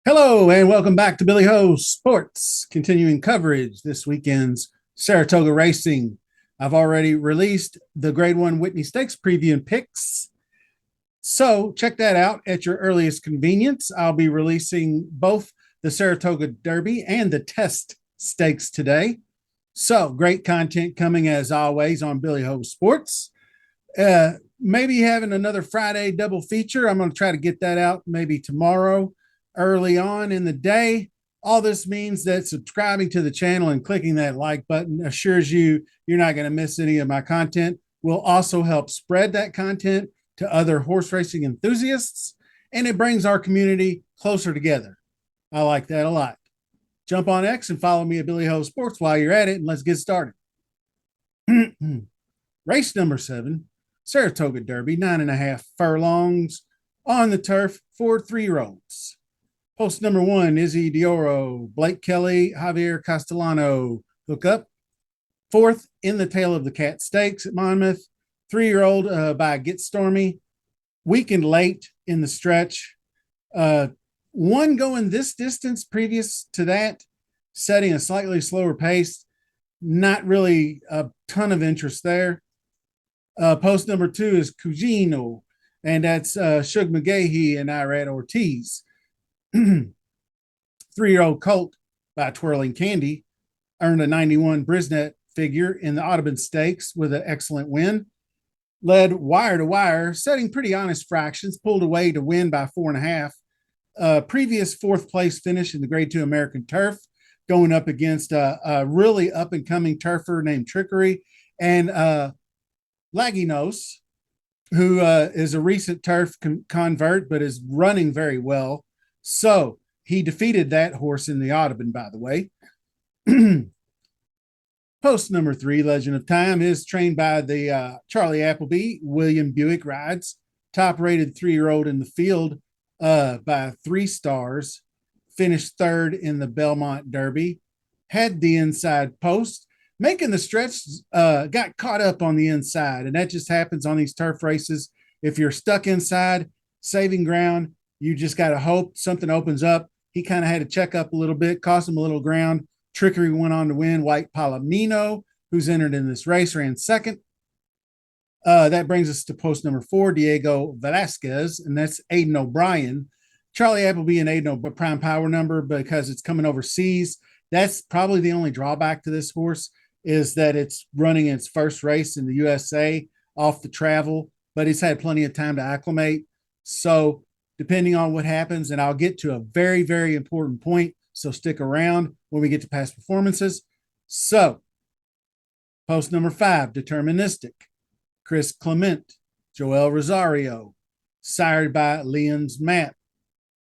Hello and welcome back to Billy Ho Sports, continuing coverage this weekend's Saratoga racing. I've already released the Grade 1 Whitney Stakes preview and picks, so check that out at your earliest convenience. I'll be releasing both the Saratoga Derby and the Test Stakes today. So great content coming as always on Billy Ho Sports. Maybe having another Friday double feature. I'm going to try to get that out maybe tomorrow early on in the day. All this means that subscribing to the channel and clicking that like button assures you you're not going to miss any of my content. Will also help spread that content to other horse racing enthusiasts, and it brings our community closer together. I like that a lot. Jump on X and follow me at Billy Ho Sports while you're at it, and let's get started. Race number 7, Saratoga Derby, 9.5 furlongs on the turf for 3-year-olds. Post number 1, Izzy Dioro, Blake Kelly, Javier Castellano hook up. 4th in the Tail of the Cat Stakes at Monmouth, 3-year-old by Get Stormy. Weakened late in the stretch. One going this distance previous to that, setting a slightly slower pace. Not really a ton of interest there. Post number 2 is Cugino, and that's Shug McGahee and Irad Ortiz. 3-year-old Colt by Twirling Candy earned a 91 Brisnet figure in the Audubon Stakes with an excellent win. Led wire to wire, setting pretty honest fractions, pulled away to win by 4.5. Previous 4th place finish in the Grade 2 American Turf, going up against a really up-and-coming turfer named Trickery and Laginos, who is a recent turf convert but is running very well. So he defeated that horse in the Audubon, by the way. Post number 3, Legend of Time, is trained by the Charlie Appleby. William Buick rides. Top-rated 3-year-old in the field by 3 stars. Finished 3rd in the Belmont Derby. Had the inside post. Making the stretch, got caught up on the inside, and that just happens on these turf races. If you're stuck inside, saving ground, you just got to hope something opens up. He kind of had to check up a little bit, cost him a little ground. Trickery went on to win. White Palomino, who's entered in this race, ran 2nd. That brings us to post number 4, Diego Velasquez, and that's Aiden O'Brien. Charlie Appleby and Aiden O'Brien prime power number because it's coming overseas. That's probably the only drawback to this horse, is that it's running its first race in the USA off the travel, but it's had plenty of time to acclimate. So depending on what happens, and I'll get to a very, very important point, so stick around when we get to past performances. So post number 5, Deterministic, Chris Clement, Joel Rosario, sired by Leon's Map,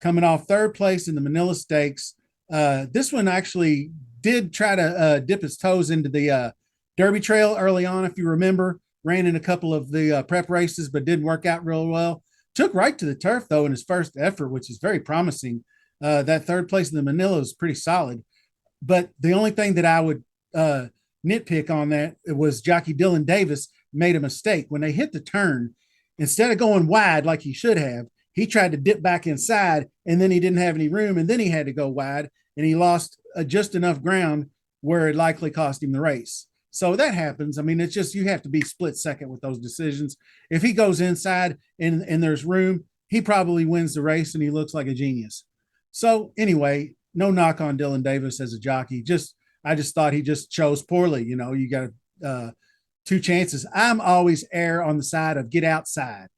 coming off 3rd place in the Manila Stakes. This one actually did try to dip his toes into the Derby Trail early on, if you remember. Ran in a couple of the prep races, but didn't work out real well. Took right to the turf, though, in his first effort, which is very promising. That 3rd place in the Manila is pretty solid. But the only thing that I would nitpick on that was jockey Dylan Davis made a mistake. When they hit the turn, instead of going wide like he should have, he tried to dip back inside, and then he didn't have any room, and then he had to go wide, and he lost just enough ground where it likely cost him the race. So that happens. I mean, it's just, you have to be split second with those decisions. If he goes inside and there's room, he probably wins the race, and he looks like a genius. So anyway, no knock on Dylan Davis as a jockey. I just thought he just chose poorly. You know, you got 2 chances. I'm always err on the side of get outside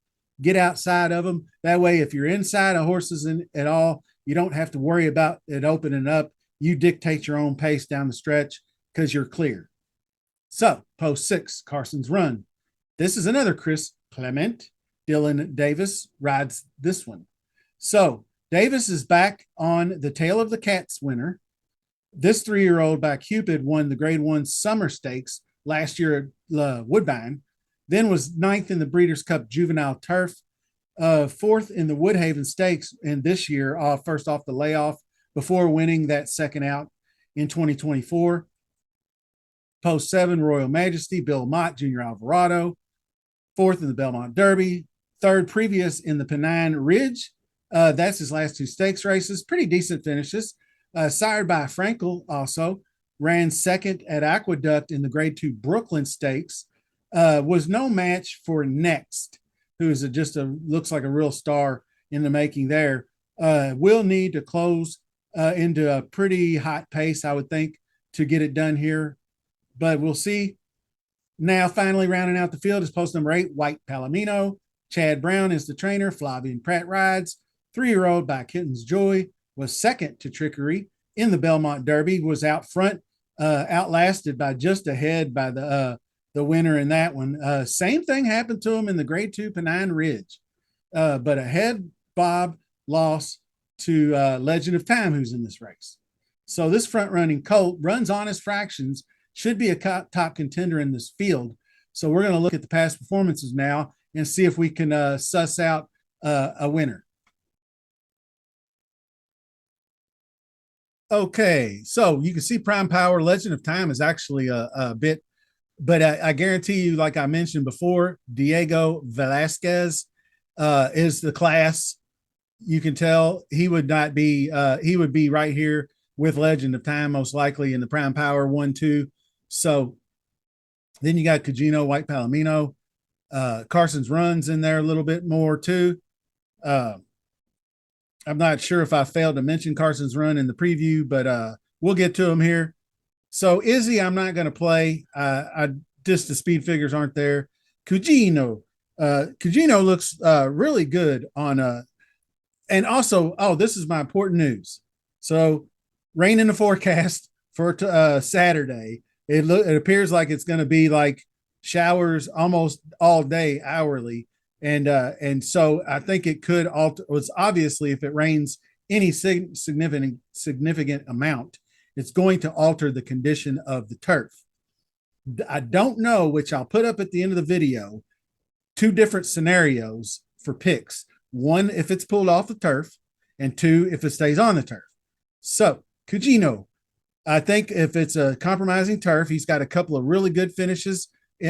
of them. That way, if you're inside a horse's at all, you don't have to worry about it opening up. You dictate your own pace down the stretch because you're clear. So post 6, Carson's Run. This is another Chris Clement. Dylan Davis rides this one. So Davis is back on the Tail of the Cats winner. This 3-year-old by Cupid won the Grade 1 Summer Stakes last year at Woodbine, then was 9th in the Breeders' Cup Juvenile Turf, 4th in the Woodhaven Stakes, and this year, first off the layoff before winning that second out. in 2024. Post 7, Royal Majesty, Bill Mott, Junior Alvarado. Fourth in the Belmont Derby. Third previous in the Pennine Ridge. That's his last two stakes races. Pretty decent finishes. Sired by Frankel also. Ran second at Aqueduct in the Grade 2 Brooklyn Stakes. Was no match for Next, who is looks like a real star in the making there. Will need to close into a pretty hot pace, I would think, to get it done here. But we'll see. Now, finally rounding out the field is post number 8, White Palomino. Chad Brown is the trainer. Flavian Pratt rides. 3-year-old by Kitten's Joy was second to Trickery in the Belmont Derby, was out front, outlasted by just ahead by the winner in that one. Same thing happened to him in the Grade 2 Pennine Ridge, but a head bob loss to Legend of Time, who's in this race. So this front-running colt runs honest fractions, should be a top contender in this field. So we're going to look at the past performances now and see if we can suss out a winner. Okay, so you can see Prime Power Legend of Time is actually a bit, but I guarantee you, like I mentioned before, Diego Velasquez is the class. You can tell he would not be, he would be right here with Legend of Time, most likely in the Prime Power 1-2. So then you got Cugino, White Palomino, Carson's Run's in there a little bit more too. I'm not sure if I failed to mention Carson's Run in the preview, but we'll get to him here. So Izzy, I'm not going to play. Just the speed figures aren't there. Cugino looks really good on and also, this is my important news. So rain in the forecast for Saturday. It appears like it's going to be like showers almost all day hourly. And so I think it could alter. It's obviously, if it rains any significant amount, it's going to alter the condition of the turf. I don't know, which I'll put up at the end of the video, 2 different scenarios for picks. 1, if it's pulled off the turf, and 2, if it stays on the turf. So Cugino, I think if it's a compromising turf, he's got a couple of really good finishes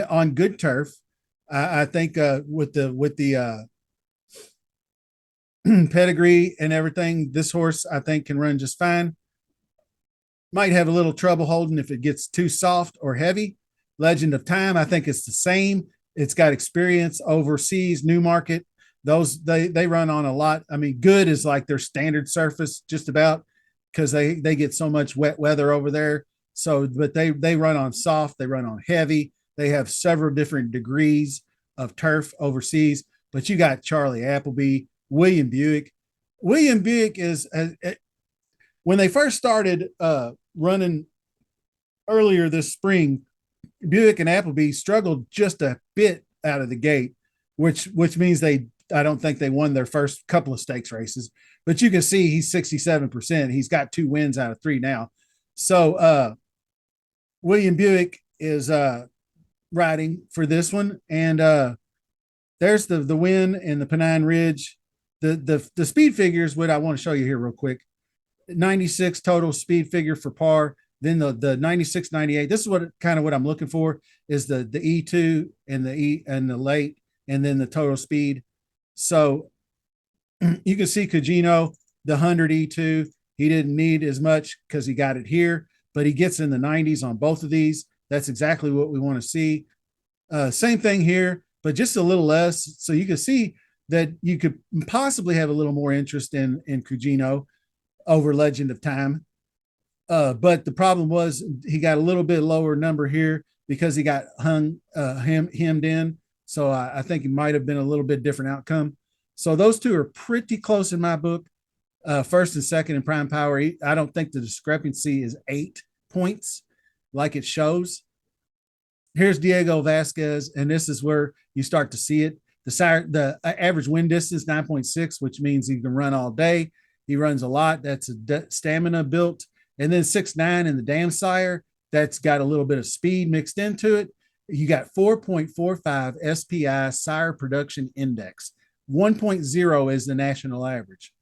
on good turf. I think with the pedigree and everything, this horse I think can run just fine. Might have a little trouble holding if it gets too soft or heavy. Legend of Time, I think it's the same. It's got experience overseas, Newmarket. Those they run on a lot. I mean, good is like their standard surface, just about, because they get so much wet weather over there. So, but they run on soft, they run on heavy. They have several different degrees of turf overseas. But you got Charlie Appleby, William Buick. William Buick is when they first started running earlier this spring, Buick and Appleby struggled just a bit out of the gate, which means I don't think they won their first couple of stakes races, but you can see he's 67%. He's got 2 wins out of 3 now. So William Buick is riding for this one. And there's the win in the Pennine Ridge. The speed figures, what I want to show you here real quick. 96 total speed figure for par. Then the 96, 98. This is what I'm looking for, is the E2 and the E and the late, and then the total speed. So you can see Cugino, the 100 E2, he didn't need as much because he got it here, but he gets in the 90s on both of these. That's exactly what we want to see. Same thing here, but just a little less. So you can see that you could possibly have a little more interest in Cugino over Legend of Time. But the problem was he got a little bit lower number here because he got hemmed in. So I think it might have been a little bit different outcome. So those two are pretty close in my book. First and second in Prime Power. I don't think the discrepancy is 8 points like it shows. Here's Diego Vasquez, and this is where you start to see it. The average win distance, 9.6, which means he can run all day. He runs a lot. That's a stamina built. And then 6'9" in the Dam Sire. That's got a little bit of speed mixed into it. You got 4.45 SPI Sire Production Index. 1.0 is the national average.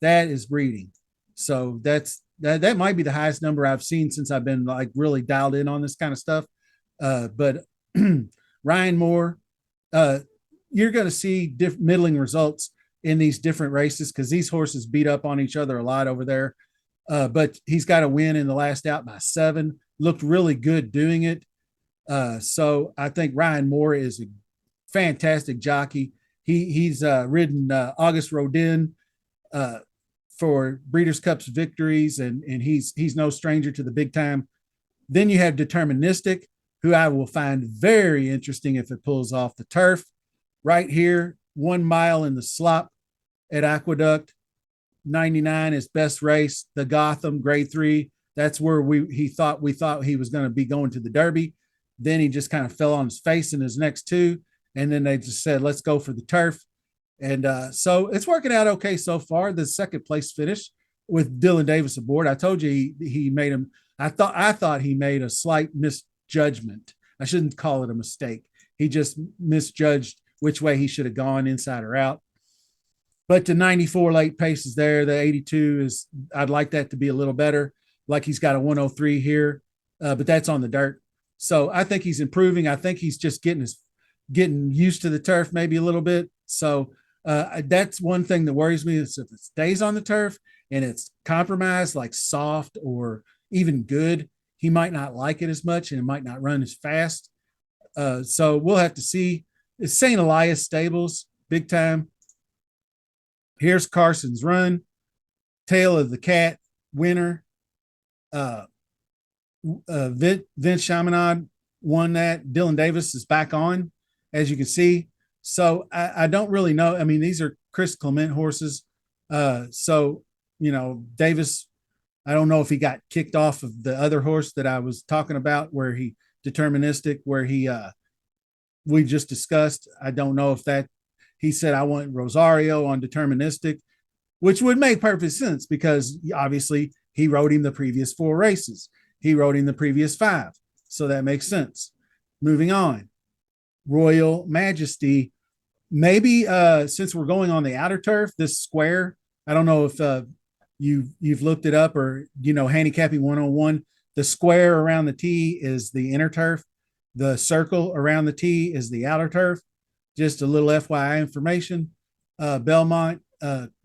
That is breeding. So that might be the highest number I've seen since I've been like really dialed in on this kind of stuff. But Ryan Moore, uh, you're going to see middling results in these different races because these horses beat up on each other a lot over there. But he's got a win in the last out by 7. Looked really good doing it. So I think Ryan Moore is a fantastic jockey. He's ridden August Rodin uh, for Breeders' Cups victories, and he's no stranger to the big time. Then you have Deterministic, who I will find very interesting if it pulls off the turf. Right here, 1 mile in the slop at Aqueduct. 99 is best race. The Gotham Grade 3. That's where we thought he was going to be going to the Derby. Then he just kind of fell on his face in his next 2, and then they just said, "Let's go for the turf." And so it's working out okay so far. The second place finish with Dylan Davis aboard. I told you he made him. I thought he made a slight misjudgment. I shouldn't call it a mistake. He just misjudged which way he should have gone, inside or out. But the 94 late pace is there. The 82 is, I'd like that to be a little better. Like he's got a 103 here, but that's on the dirt. So I think he's improving. I think he's just getting used to the turf maybe a little bit. So that's one thing that worries me is if it stays on the turf and it's compromised, like soft or even good, he might not like it as much and it might not run as fast. So we'll have to see. It's St. Elias Stables, big time. Here's Carson's Run, Tail of the Cat, winner. Uh, Vince Chaminade won that. Dylan Davis is back on, as you can see. So I don't really know. I mean, these are Chris Clement horses. So, Davis, I don't know if he got kicked off of the other horse that I was talking about where he Deterministic, where we just discussed. I don't know if that he said I want Rosario on Deterministic, which would make perfect sense because obviously he rode him the previous 4 races. He rode him the previous 5. So that makes sense. Moving on. Royal Majesty. Maybe since we're going on the outer turf, this square, I don't know if you've looked it up or handicapping 101. The square around the tee is the inner turf. The circle around the tee is the outer turf. Just a little FYI information. Belmont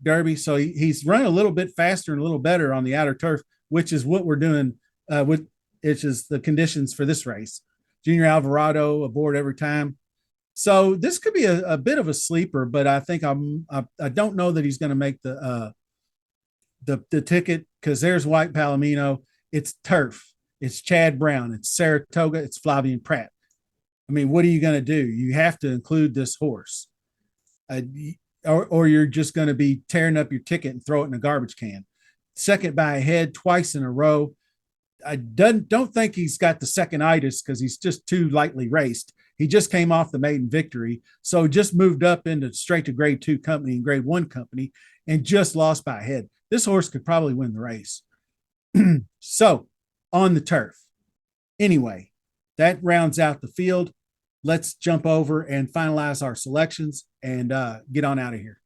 Derby. So he's running a little bit faster and a little better on the outer turf, which is what we're doing which is the conditions for this race. Junior Alvarado aboard every time. So this could be a bit of a sleeper, but I think I don't know that he's going to make the ticket because there's White Palomino. It's turf. It's Chad Brown. It's Saratoga. It's Flavian Pratt. I mean, what are you going to do? You have to include this horse, or you're just going to be tearing up your ticket and throw it in a garbage can. Second by a head twice in a row. I don't think he's got the second-itis because he's just too lightly raced. He just came off the maiden victory, so just moved up into straight to grade 2 company and grade 1 company and just lost by a head. This horse could probably win the race. So on the turf. Anyway, that rounds out the field. Let's jump over and finalize our selections and get on out of here.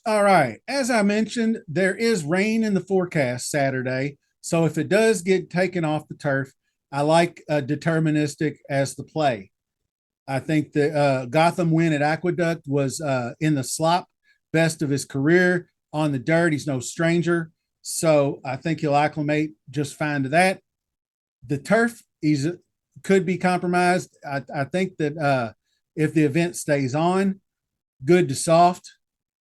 All right. As I mentioned, there is rain in the forecast Saturday. So if it does get taken off the turf, I like Deterministic as the play. I think the Gotham win at Aqueduct was in the slop, best of his career. On the dirt, he's no stranger. So I think he'll acclimate just fine to that. The turf could be compromised. I think that if the event stays on, good to soft.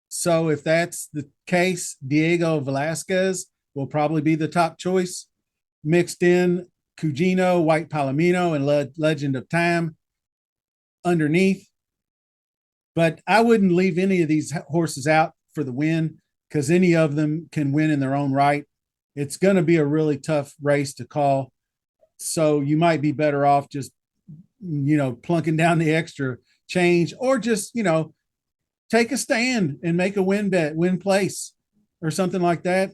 So if that's the case, Diego Velasquez will probably be the top choice. Mixed in Cugino, White Palomino, and Legend of Time underneath. But I wouldn't leave any of these horses out for the win because any of them can win in their own right. It's going to be a really tough race to call. So you might be better off just, plunking down the extra change or just, take a stand and make a win place or something like that.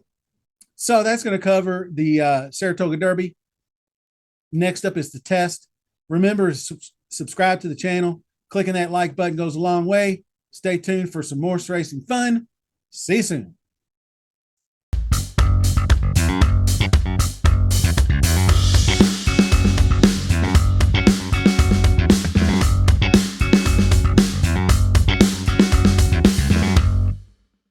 So that's going to cover the Saratoga Derby. Next up is the test. Remember to subscribe to the channel. Clicking that like button goes a long way. Stay tuned for some more racing fun. See you soon.